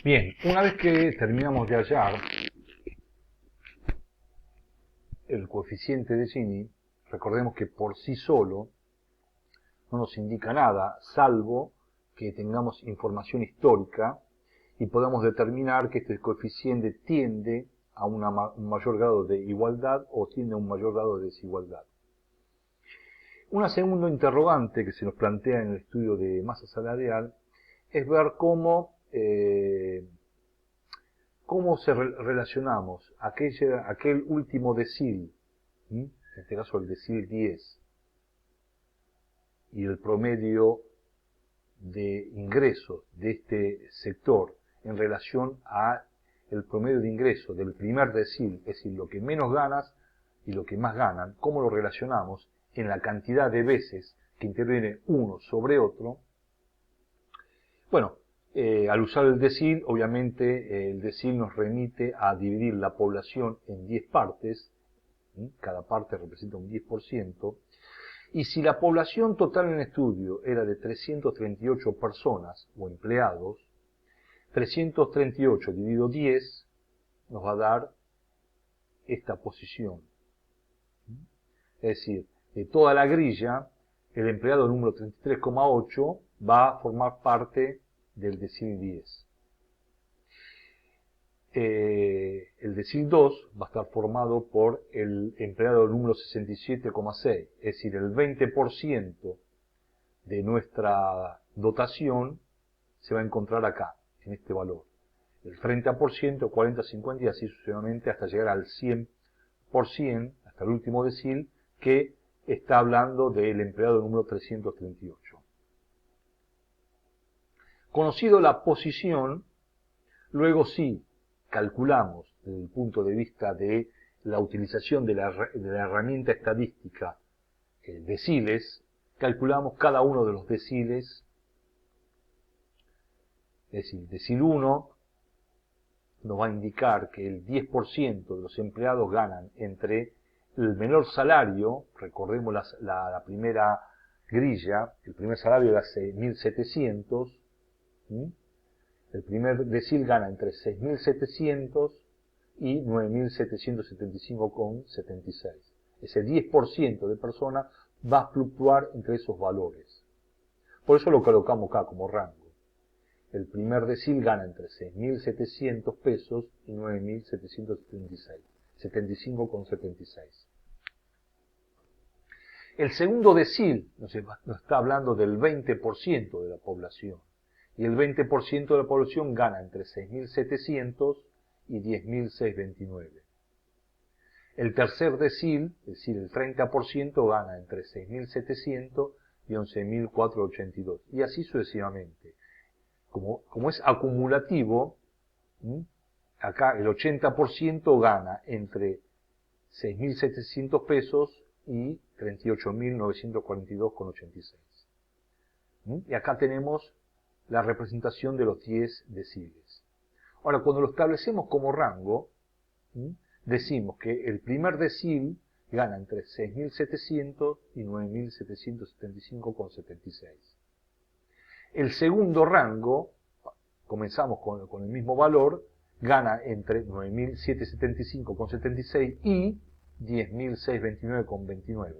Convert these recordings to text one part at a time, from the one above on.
Bien, una vez que terminamos de hallar el coeficiente de Gini, recordemos que por sí solo no nos indica nada, salvo que tengamos información histórica y podamos determinar que este coeficiente tiende a un mayor grado de igualdad o tiende a un mayor grado de desigualdad. Una segunda interrogante que se nos plantea en el estudio de masa salarial es ver cómo relacionamos aquel último decil, en este caso el decil 10, y el promedio de ingresos de este sector en relación a el promedio de ingresos del primer decil, es decir, lo que menos ganas y lo que más ganan, cómo lo relacionamos en la cantidad de veces que interviene uno sobre otro. Bueno, al usar el decil, obviamente el decil nos remite a dividir la población en 10 partes, cada parte representa un 10%, y si la población total en estudio era de 338 personas o empleados, 338 dividido 10 nos va a dar esta posición. Es decir, de toda la grilla, el empleado número 33,8 va a formar parte del decil 10. El decil 2 va a estar formado por el empleado número 67,6, es decir, el 20% de nuestra dotación se va a encontrar acá, en este valor. El 30%, 40, 50 y así sucesivamente hasta llegar al 100%, hasta el último decil, que está hablando del empleado número 338. Conocido la posición, luego sí calculamos desde el punto de vista de la utilización de la herramienta estadística deciles, calculamos cada uno de los deciles, es decir, decil 1 nos va a indicar que el 10% de los empleados ganan entre el menor salario, recordemos la primera grilla, el primer salario era 6.700, el primer decil gana entre 6.700 y 9.775,76. Ese 10% de personas va a fluctuar entre esos valores. Por eso lo colocamos acá como rango. El primer decil gana entre 6.700 pesos y 9.776, 75,76. El segundo decil nos está hablando del 20% de la población. Y el 20% de la población gana entre 6.700 y 10.629. El tercer decil, es decir, el 30%, gana entre 6.700 y 11.482. Y así sucesivamente. Como es acumulativo, acá el 80% gana entre 6.700 pesos y 38.942,86. Y acá tenemos la representación de los 10 deciles. Ahora, cuando lo establecemos como rango, decimos que el primer decil gana entre 6.700 y 9.775,76. El segundo rango, comenzamos con el mismo valor, gana entre 9.775,76 y 10.629,29.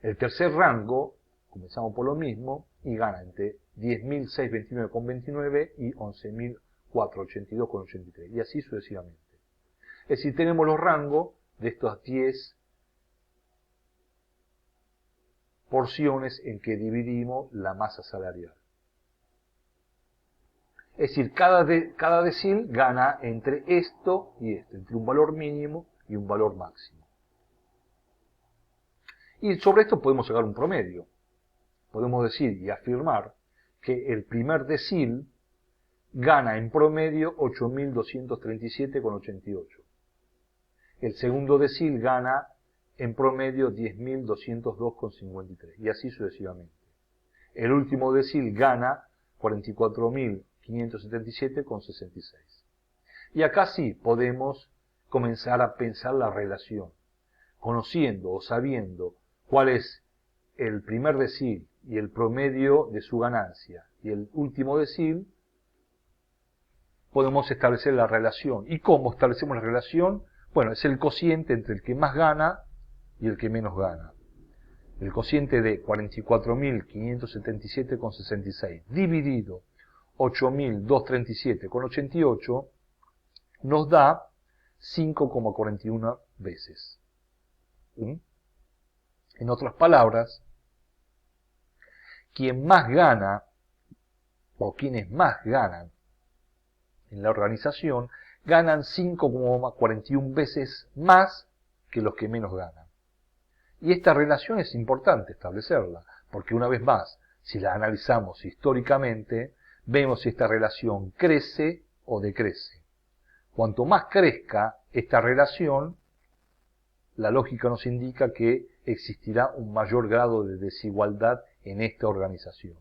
El tercer rango, comenzamos por lo mismo, y gana entre 10.629,29 y 11.482,83. Y así sucesivamente. Es decir, tenemos los rangos de estas 10 porciones en que dividimos la masa salarial. Es decir, cada decil gana entre esto y esto, entre un valor mínimo y un valor máximo. Y sobre esto podemos sacar un promedio. Podemos decir y afirmar que el primer decil gana en promedio 8.237,88. El segundo decil gana en promedio 10.202,53. Y así sucesivamente. El último decil gana 44.577,66. Y acá sí podemos comenzar a pensar la relación, conociendo o sabiendo cuál es el primer decil y el promedio de su ganancia y el último decil, podemos establecer la relación. ¿Y cómo establecemos la relación? Bueno, es el cociente entre el que más gana y el que menos gana. El cociente de 44.577,66 dividido 8.237,88 nos da 5,41 veces. En otras palabras, quien más gana o quienes más ganan en la organización ganan 5,41 veces más que los que menos ganan. Y esta relación es importante establecerla, porque una vez más, si la analizamos históricamente, vemos si esta relación crece o decrece. Cuanto más crezca esta relación, la lógica nos indica que existirá un mayor grado de desigualdad en esta organización.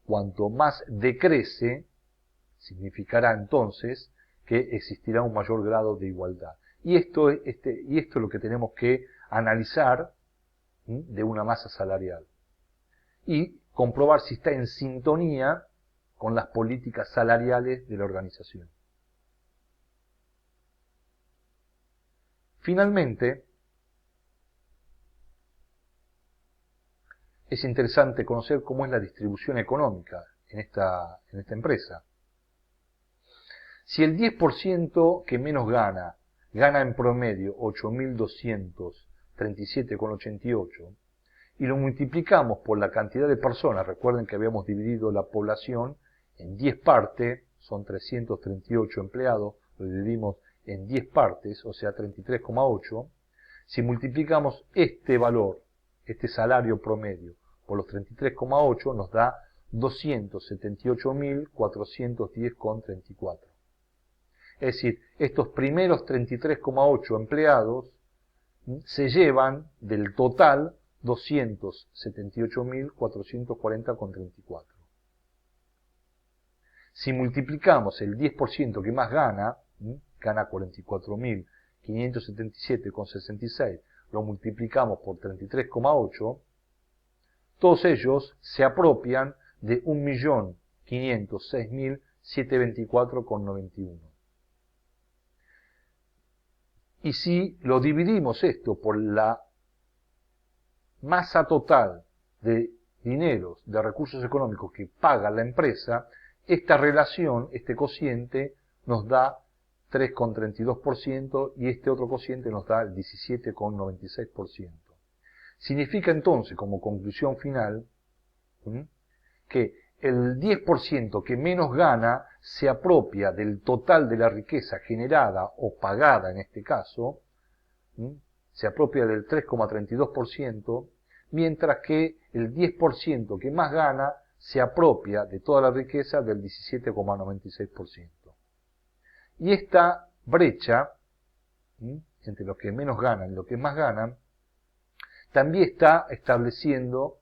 Cuanto más decrece, significará entonces que existirá un mayor grado de igualdad. Y esto es lo que tenemos que analizar de una masa salarial y comprobar si está en sintonía con las políticas salariales de la organización. Finalmente, es interesante conocer cómo es la distribución económica en esta empresa. Si el 10% que menos gana en promedio 8.237,88 y lo multiplicamos por la cantidad de personas, recuerden que habíamos dividido la población en 10 partes, son 338 empleados, lo dividimos en 10 partes, o sea 33,8, si multiplicamos este valor, este salario promedio, por los 33,8 nos da 278.410,34. Es decir, estos primeros 33,8 empleados se llevan del total 278.440,34. Si multiplicamos el 10% que más gana 44.577,66, lo multiplicamos por 33,8, todos ellos se apropian de 1.506.724,91. Y si lo dividimos esto por la masa total de dineros, de recursos económicos que paga la empresa, esta relación, este cociente, nos da 3,32% y este otro cociente nos da el 17,96%. Significa entonces, como conclusión final, que el 10% que menos gana se apropia del total de la riqueza generada o pagada en este caso, se apropia del 3,32%, mientras que el 10% que más gana se apropia de toda la riqueza del 17,96%. Y esta brecha, entre los que menos ganan y los que más ganan, también está estableciendo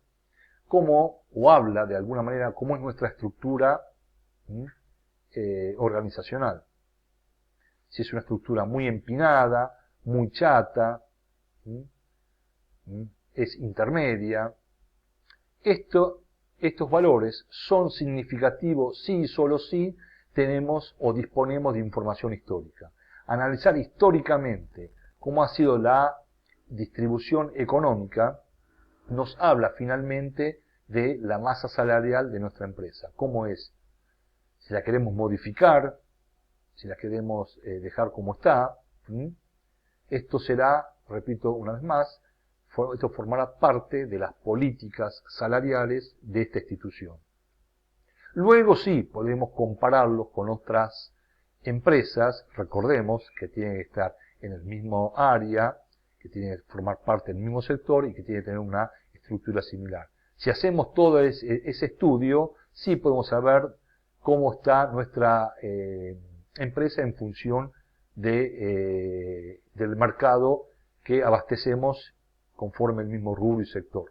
cómo, o habla de alguna manera, cómo es nuestra estructura organizacional. Si es una estructura muy empinada, muy chata, es intermedia. Estos valores son significativos si y solo si tenemos o disponemos de información histórica. Analizar históricamente cómo ha sido la distribución económica nos habla finalmente de la masa salarial de nuestra empresa. ¿Cómo es? Si la queremos modificar, si la queremos dejar como está, esto será, repito una vez más, esto formará parte de las políticas salariales de esta institución. Luego sí, podemos compararlos con otras empresas, recordemos que tienen que estar en el mismo área, que tienen que formar parte del mismo sector y que tienen que tener una estructura similar. Si hacemos todo ese estudio, sí podemos saber cómo está nuestra empresa en función del mercado que abastecemos conforme el mismo rubro y sector.